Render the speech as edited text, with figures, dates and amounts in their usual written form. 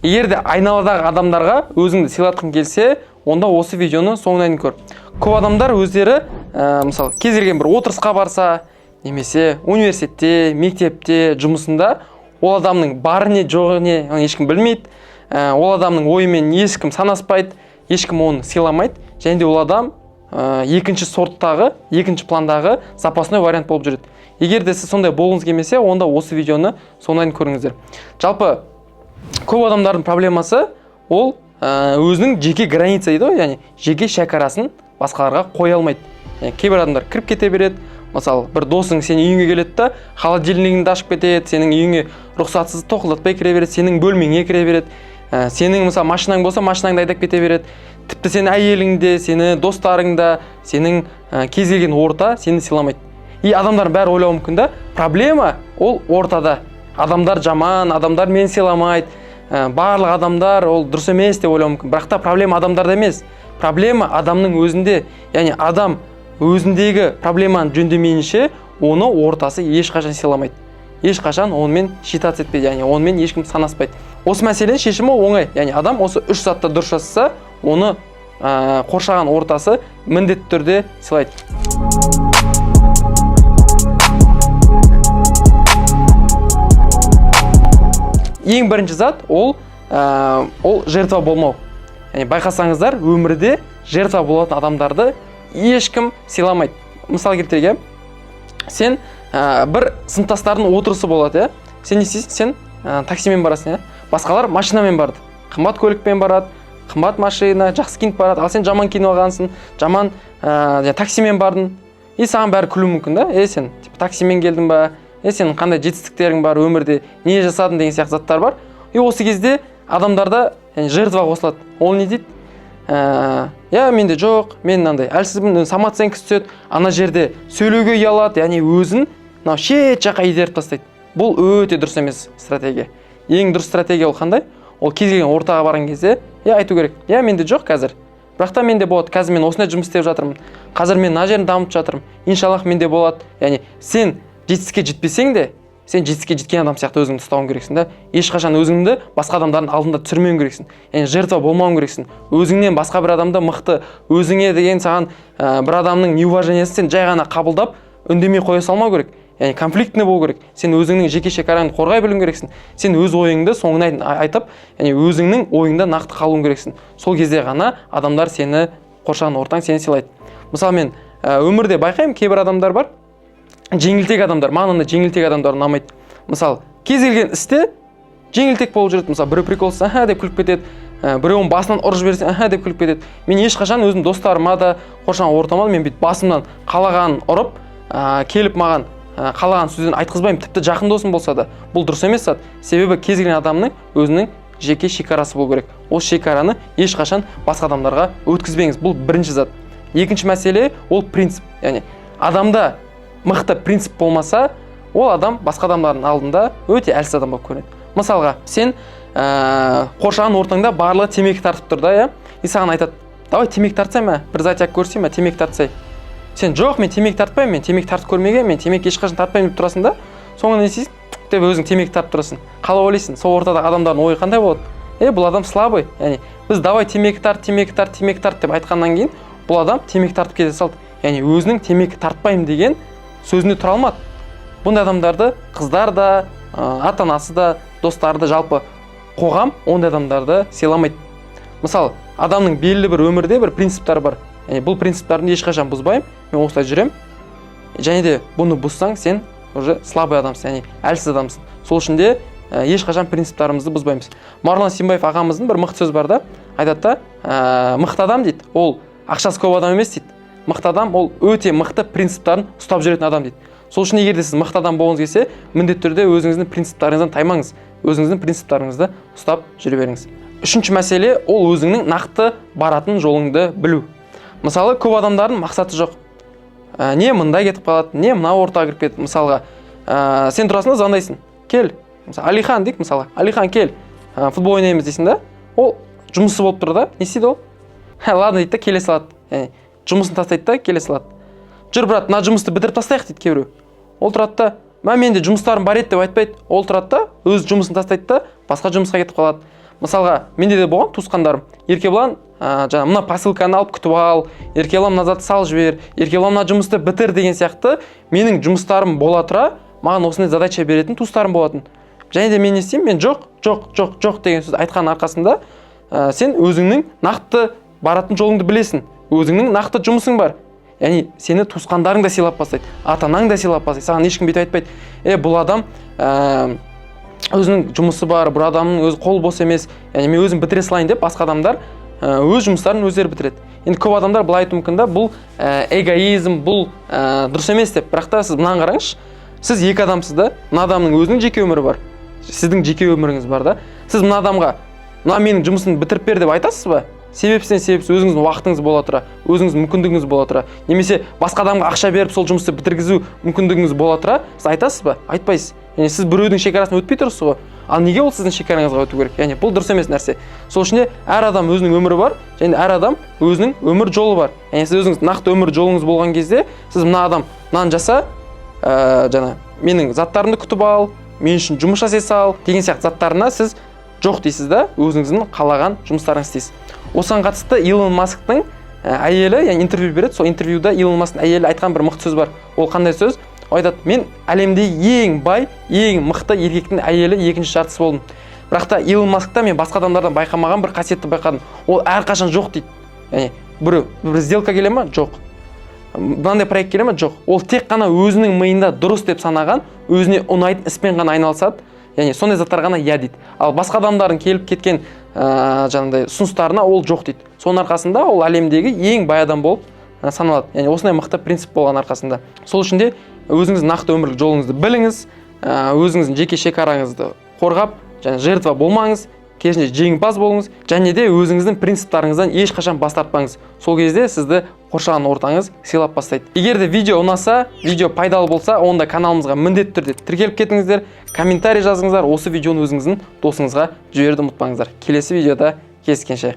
Егер де айналадағы адамдарға өзіңді сыйлатқың келсе, онда осы видеоны соңына дейін көр. Көп адамдар өздері, мысалы, кез келген бір отырысқа барса, немесе университетте, мектепте, жұмысында ол адамның бары не жоғы не ешкім білмейді. Ол адамның ойымен ешкім санаспайды, ешкім оны сыйламайды. Және де ол адам екінші сорттағы, екінші пландағы запасной вариант болып жүреді. Егер де сіз сондай болғыңыз келмесе, онда осы видеоны соңына дейін көріңіздер. Жалпы көп адамдардың проблемасы ол өзінің жеке граница дейді ғой, яғни жеке шекарасын басқаларға қоя алмайды. Кейбір адамдар кіріп кете береді. Мысалы, бір досың сенің үйіңе келеді да, холодильнигіңді ашып кетеді, сенің үйіңе рұқсатсыз тоқылдатпай кіре береді, сенің бөлмеңе кіре береді. Сенің мысалы машинаң болса, машинаңды айдап кете береді. Тіпті сені әйеліңде, сені достарыңда, сенің кез келген орта сені сыйламайды. И адамдардың бәрі ойлауы мүмкін да, проблема ол ортада. Адамдар жаман, адамдар мені сыйламайды. Барлық адамдар ол дұрыс емес деп ойлауы мүмкін. Бірақ та проблема адамдарда емес. Проблема адамның өзінде. Яғни адам өзіндегі проблеманы жөндемейінше, оны ортасы ешқашан сыйламайды. Ешқашан онымен считаться етпейді, яғни онымен ешкім санаспайды. Осы мәселенің шешімі оңай. Яғни адам осы үш затты дұрыс жасаса, оны қоршаған ортасы міндетті түрде сыйлайды. Ең бірінші зат ол жертва болмау. Яғни байқасаңыздар, өмірде жертва болатын адамдарды ешкім сыйламайды. Мысал келтірейік, сен бір сыныптастардың отырысы болады, сен не істейсің? Сен таксимен барасың, басқалар машинамен барды. Қымбат көлікпен барады, қымбат машина, жақсы киініп барады. Ал сен жаман киініп алғансың, жаман таксимен бардың. И саған бәрі күлуі мүмкін да? Сен таксимен келдің ба? Сенің қандай жетістіктерің бар өмірде, не жасадың деген сияқты заттар бар. И осы кезде адамдарда жертва қосылады. Ол не дейді? Менде жоқ, мен мынандай әлсізбін, самооценка түседі, ана жерде сөйлеуге ұялады, яғни өзін шет жаққа итеріп тастайды. Бұл өте дұрыс емес стратегия. Ең дұрыс стратегия ол қандай? Ол кез келген ортаға барған кезде, айту керек. Менде жоқ қазір. Бірақ та менде болады. Қазір мен осындай жұмыс істеп жатырмын. Қазір мен мына жерін дамытып жатырмын. Иншаллах менде болады. Яғни сен жетістікке жетпесең де, сен жетістікке жеткен адам сияқты өзіңді ұстауың керексің да. Ешқашан өзіңді басқа адамдардың алдында түсірмеуің керексің. Яғни жертва болмауың керексің. Өзіңнен басқа бір адамды мықты, өзіңе деген саған бір адамның неуважениесін сен жай ғана қабылдап, үндемей қоя салмау керек. Яғни конфликтіне болу керек. Сен өзіңнің жеке шекараңды қорғай білуің керексің. Сен өз ойыңды соңына айтып, яғни өзіңнің ойыңда нақты қалуың керексің. Сол кезде ғана адамдар сені, қоршаған ортаң сені сыйлайды. Мысалы мен өмірде байқаймын, кейбір адамдар бар, жеңілтек адамдар, маған жеңілтек адамдар ұнамайды. Мысалы, кез келген істе жеңілтек болып жүреді. Мысалы, біреу приколсыз, деп күліп кетеді. Біреуін басынан ұрып жіберсең, деп күліп кетеді. Мен ешқашан өзім достарыма да, қоршаған ортама да мен бүйтіп басымнан қалағанын ұрып, келіп маған қалаған сөзден айтқызбаймын. Тіпті жақын досым болса да, бұл дұрыс емес зат. Себебі кез келген адамның өзінің жеке шекарасы болу керек. Осы шекараны ешқашан басқа адамдарға өткізбеңіз. Бұл бірінші зат. Екінші мәселе ол принцип. Яғни адамда мықты принцип болмаса, ол адам басқа адамдардың алдында өте әлсіз адам болып көрінеді. Мысалға, сен қоршаған ортаңда барлығы темекі тартып тұр да, и саған айтады: "Давай темекі тартсай ма? Бір затяк көрсей ма? Темекі тартсай." Сен: "Жоқ, мен темекі тартпаймын, мен темекі тартып көрмеген, мен темекі ешқашан тартпаймын" деп тұрасың да, соңында не істейсің? Деп өзің темекі тартып тұрасың. Қалай ойлайсың? Сол ортадағы адамдардың ойы қандай болады? Бұл адам слабый. Яғни біз давай темекі тарт деп айтқаннан кейін, бұл адам темекі тартып кете салды. Яғни өзінің темекі тартпаймын деген сөзіне тұра алмады. Бұндай адамдарды қыздар да, ата-анасы да, достары да, жалпы қоғам ондай адамдарды сыйламайды. Мысалы, адамның белгілі бір өмірде бір принциптары бар. Яғни бұл принциптарды ешқашан бұзбаймын, мен осылай жүремін. Және де бұны бұзсаң, сен уже слабый адамсың, яғни әлсіз адамсың. Сол үшін де ешқашан принциптарымызды бұзбаймыз. Марғұлан Сембаев ағамыздың бір мықты сөзі бар да, айтады да, мықты адам дейді, ол ақшасы көп адам емес дейді. Мықты адам ол өте мықты принциптарын ұстап жүретін адам дейді. Сол үшін егер де сіз мықты адам болғыңыз келсе, міндетті түрде өзіңіздің принциптарыңыздан таймаңыз, өзіңіздің принциптарыңызды ұстап жүре беріңіз. Үшінші мәселе ол өзіңнің нақты баратын жолыңды білу. Мысалы, көп адамдардың мақсаты жоқ. Не мында кетіп қалады, не мына ортаға кіріп кетеді. Мысалға, сен тұрасың да звондайсың: "Кел." Мысалы, Алихан дейік, мысалы, "Алихан, кел, футбол ойнаймыз" дейсің да. Ол жұмысы болып тұр да, не істейді ол? Ладно дейді да, келе салады. Яғни жұмысын тастайды да, келе салады. "Жүр, брат, мына жұмысты бітіріп тастайық" дейді кейбіреу. Ол тұрады да, менде жұмыстарым бар еді деп айтпайды. Ол тұрады да, өз жұмысын тастайды да, басқа жұмысқа кетіп қалады. мысалға менде де болған туысқандарым, Еркебұлан жаңа мына посылканы алып күтіп ал, Еркебұлан мына затты сал жібер, Еркебұлан мына жұмысты бітір деген сияқты менің жұмыстарым бола тұра маған осындай задача беретін туыстарым болатын. Және де мен не істеймін? Мен жоқ деген сөз айтқан арқасында сен өзіңнің нақты баратын жолыңды білесің. Өзіңнің нақты жұмысың бар. Яғни сені туысқандарың да сыйлап бастайды, ата-анаң да сыйлап бастайды. Саған ешкім бүйтіп айтпайды. Бұл адам өзінің жұмысы бар, бұл адамның өзі қол бос емес. Яғни мен өзім бітіре салайын деп басқа адамдар өз жұмыстарын өздері бітіреді. Енді көп адамдар былай айтуы мүмкін да, бұл эгоизм, бұл дұрыс емес деп. Бірақ та сіз мынаны қараңызшы. Сіз екі адамсыз да, мына адамның өзінің жеке өмірі бар. Сіздің жеке өміріңіз бар да. Сіз мына адамға, мына менің жұмысын бітіріп бер деп айтасыз ба? Себепсіз өзіңіздің уақытыңыз бола тұра, өзіңіздің мүмкіндігіңіз бола тұра, немесе басқа адамға ақша беріп сол жұмысты бітіргізу мүмкіндігіңіз бола тұра, сіз айтасыз ба? Айтпайсыз. Яғни сіз біреудің шекарасын өтпей тұрсыз ғой. Ал неге ол сіздің шекараңызға өту керек? Яғни бұл дұрыс емес нәрсе. Сол үшін де әр адам өзінің өмірі бар, және әр адам өзінің өмір жолы бар. Яғни сіз өзіңіз нақты өмір жолыңыз болған кезде, сіз мына адам мынаны жаса, жаңа менің заттарымды күтіп ал, мен үшін жұмыс жасай сал деген сияқты заттарына сіз жоқ дейсіз да, өзіңіздің қалаған жұмыстарыңызды істейсіз. Осыған қатысты Илон Масктың әйелі, яғни интервью береді. Сол интервьюда Илон Масктың әйелі айтқан бір мықты сөз бар. Ол қандай сөз? Ол айтады: мен әлемдегі ең бай, ең мықты еркектің әйелі екінші жартысы болдым. Бірақ та Илон Маскта мен басқа адамдардан байқамаған бір қасиетті байқадым. Ол әрқашан жоқ дейді. Яғни бір сделка келе ма? Жоқ. Мынандай проект келе ма? Жоқ. Ол тек қана өзінің миында дұрыс деп санаған, өзіне ұнайтын іспен ғана айналысады. Яғни сондай заттар ғана иә дейді. Ал басқа адамдардың келіп кеткен жаңағыдай ұсыныстарына ол жоқ дейді. Соның арқасында ол әлемдегі ең бай адам болып саналады. Яғни осындай мықты принцип болған арқасында. Сол үшін де өзіңіз нақты өмірлік жолыңызды біліңіз, өзіңіздің жеке шекараңызды қорғап, және жертва болмаңыз, керісінше жеңімпаз болыңыз, және де өзіңіздің принциптарыңыздан ешқашан бас тартпаңыз. Сол кезде сізді қоршаған ортаңыз сыйлап бастайды. Егер де видео ұнаса, видео пайдалы болса, онда каналымызға міндетті түрде тіркеліп кетіңіздер, комментарий жазыңыздар, осы видеоны өзіңіздің досыңызға жіберуді ұмытпаңыздар. Келесі видеода кездескенше.